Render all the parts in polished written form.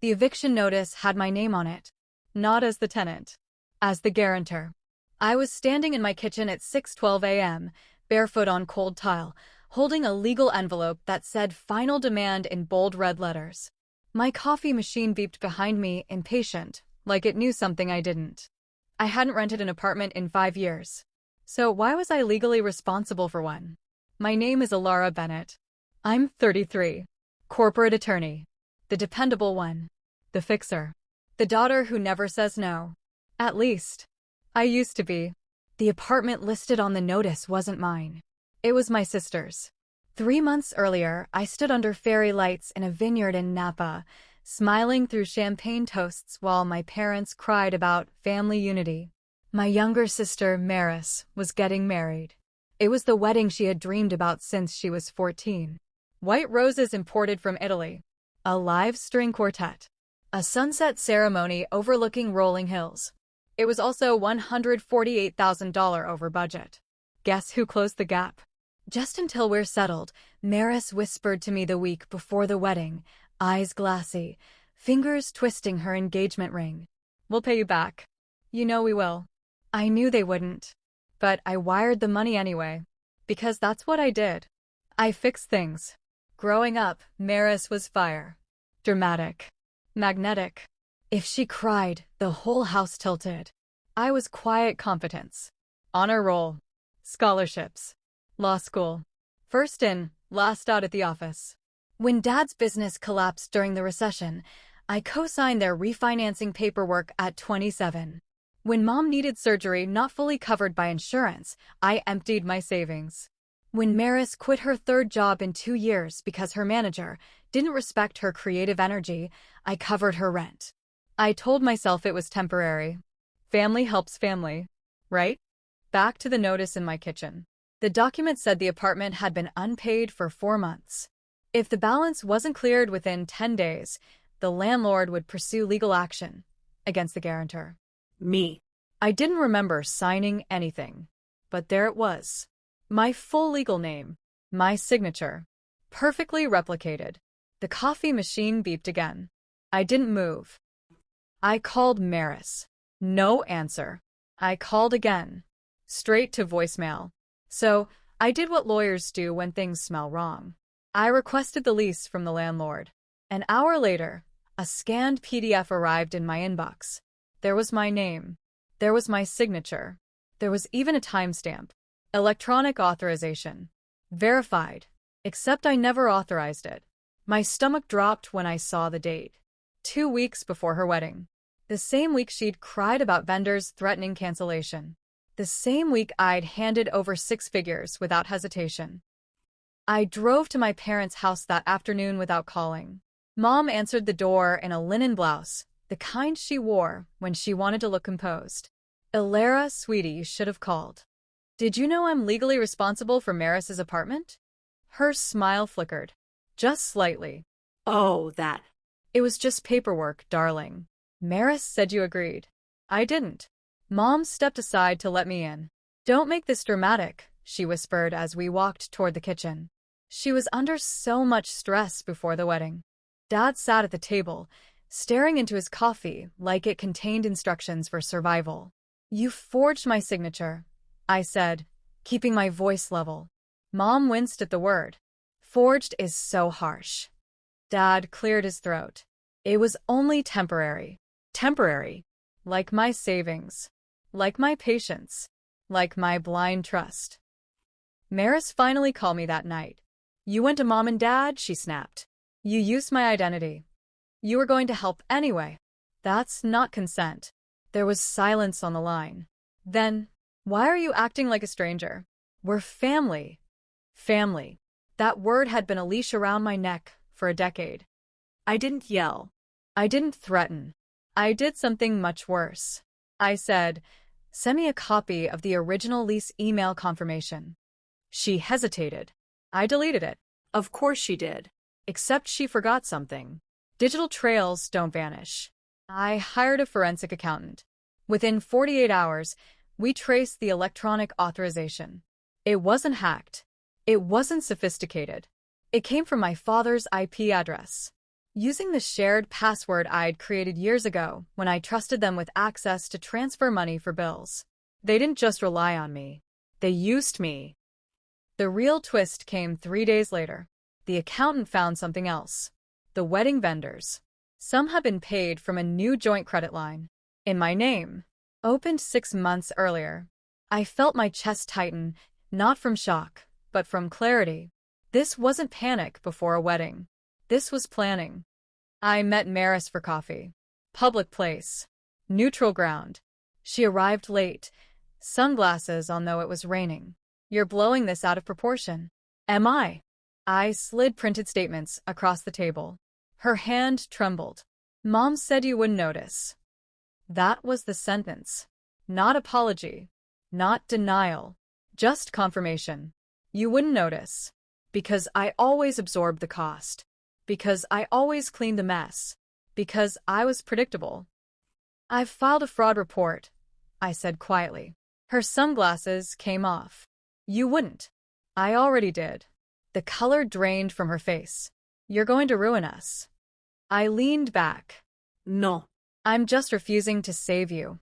The eviction notice had my name on it. Not as the tenant. As the guarantor. I was standing in my kitchen at 6:12 a.m., barefoot on cold tile, holding a legal envelope that said "Final Demand" in bold red letters. My coffee machine beeped behind me, impatient, like it knew something I didn't. I hadn't rented an apartment in 5 years. So why was I legally responsible for one? My name is Alara Bennett. I'm 33. Corporate attorney. The dependable one. The fixer. The daughter who never says no. At least, I used to be. The apartment listed on the notice wasn't mine. It was my sister's. 3 months earlier, I stood under fairy lights in a vineyard in Napa, smiling through champagne toasts while my parents cried about family unity. My younger sister, Maris, was getting married. It was the wedding she had dreamed about since she was 14. White roses imported from Italy. A live string quartet. A sunset ceremony overlooking rolling hills. It was also $148,000 over budget. Guess who closed the gap? Just until we're settled, Maris whispered to me the week before the wedding, eyes glassy, fingers twisting her engagement ring. "We'll pay you back. You know we will." I knew they wouldn't. But I wired the money anyway. Because that's what I did. I fixed things. Growing up, Maris was fire. Dramatic. Magnetic. If she cried, the whole house tilted. I was quiet competence. Honor roll. Scholarships. Law school. First in, last out at the office. When Dad's business collapsed during the recession, I co-signed their refinancing paperwork at 27. When Mom needed surgery not fully covered by insurance, I emptied my savings. When Maris quit her third job in 2 years because her manager didn't respect her creative energy, I covered her rent. I told myself it was temporary. Family helps family, right? Back to the notice in my kitchen. The document said the apartment had been unpaid for 4 months. If the balance wasn't cleared within 10 days, the landlord would pursue legal action against the guarantor. Me. I didn't remember signing anything, but there it was. My full legal name, my signature, perfectly replicated. The coffee machine beeped again. I didn't move. I called Maris. No answer. I called again. Straight to voicemail. So, I did what lawyers do when things smell wrong. I requested the lease from the landlord. An hour later, a scanned PDF arrived in my inbox. There was my name. There was my signature. There was even a timestamp. Electronic authorization. Verified. Except I never authorized it. My stomach dropped when I saw the date. 2 weeks before her wedding. The same week she'd cried about vendors threatening cancellation. The same week I'd handed over 6 figures without hesitation. I drove to my parents' house that afternoon without calling. Mom answered the door in a linen blouse, the kind she wore when she wanted to look composed. "Alara, sweetie, you should have called. Did you know I'm legally responsible for Maris's apartment?" Her smile flickered. Just slightly. Oh, that. "It was just paperwork, darling. Maris said you agreed." I didn't. Mom stepped aside to let me in. "Don't make this dramatic," she whispered as we walked toward the kitchen. She was under so much stress before the wedding. Dad sat at the table, staring into his coffee like it contained instructions for survival. "You forged my signature," I said, keeping my voice level. Mom winced at the word. Forged is so harsh. Dad cleared his throat. "It was only temporary." Temporary. Like my savings. Like my patience. Like my blind trust. Maris finally called me that night. "You went to Mom and Dad," she snapped. "You used my identity. You were going to help anyway. That's not consent." There was silence on the line. Then, "Why are you acting like a stranger? We're family." Family. That word had been a leash around my neck for a decade. I didn't yell. I didn't threaten. I did something much worse. I said, "Send me a copy of the original lease email confirmation." She hesitated. I deleted it. Of course she did. Except she forgot something. Digital trails don't vanish. I hired a forensic accountant. Within 48 hours, we traced the electronic authorization. It wasn't hacked. It wasn't sophisticated. It came from my father's IP address. using the shared password I'd created years ago when I trusted them with access to transfer money for bills. They didn't just rely on me. They used me. The real twist came 3 days later. The accountant found something else. The wedding vendors. Some had been paid from a new joint credit line. In my name. Opened 6 months earlier. I felt my chest tighten, not from shock, but from clarity. This wasn't panic before a wedding. This was planning. I met Maris for coffee. Public place. Neutral ground. She arrived late. Sunglasses on though it was raining. You're blowing this out of proportion. Am I? I slid printed statements across the table. Her hand trembled. Mom said you wouldn't notice. That was the sentence. Not apology. Not denial. Just confirmation. You wouldn't notice. Because I always absorbed the cost. Because I always cleaned the mess. Because I was predictable. I've filed a fraud report, I said quietly. Her sunglasses came off. You wouldn't. I already did. The color drained from her face. You're going to ruin us. I leaned back. No. I'm just refusing to save you.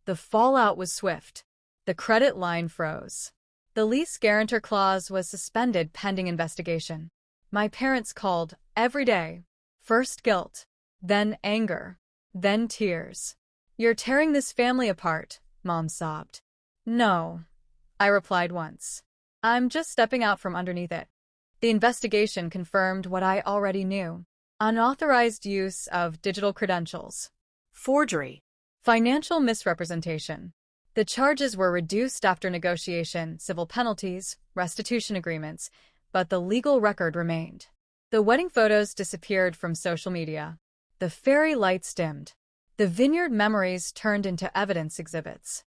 The fallout was swift. The credit line froze. The lease guarantor clause was suspended pending investigation. My parents called every day. First guilt, then anger, then tears. You're tearing this family apart, Mom sobbed. No, I replied once. I'm just stepping out from underneath it. The investigation confirmed what I already knew. Unauthorized use of digital credentials. Forgery. Financial misrepresentation. The charges were reduced after negotiation, civil penalties, restitution agreements, but the legal record remained. The wedding photos disappeared from social media. The fairy lights dimmed. The Vineyard memories turned into evidence exhibits.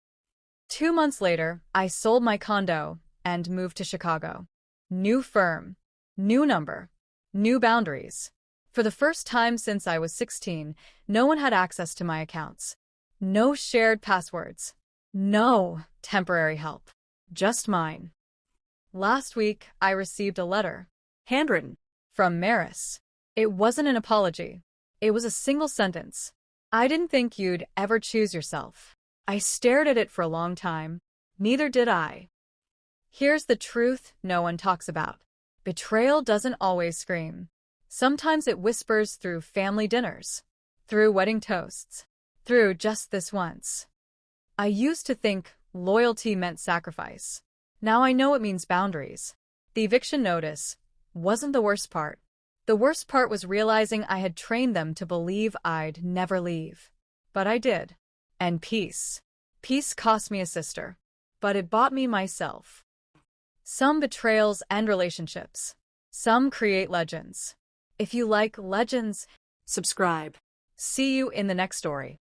2 months later, I sold my condo and moved to Chicago. New firm, new number, new boundaries. For the first time since I was 16, no one had access to my accounts. No shared passwords. No temporary help. Just mine. Last week, I received a letter. Handwritten. From Maris. It wasn't an apology. It was a single sentence. I didn't think you'd ever choose yourself. I stared at it for a long time. Neither did I. Here's the truth no one talks about. Betrayal doesn't always scream. Sometimes it whispers through family dinners, through wedding toasts, through just this once. I used to think loyalty meant sacrifice. Now I know it means boundaries. The eviction notice wasn't the worst part. The worst part was realizing I had trained them to believe I'd never leave. But I did. And peace. Peace cost me a sister. But it bought me myself. Some betrayals end relationships. Some create legends. If you like legends, Subscribe. see you in the next story.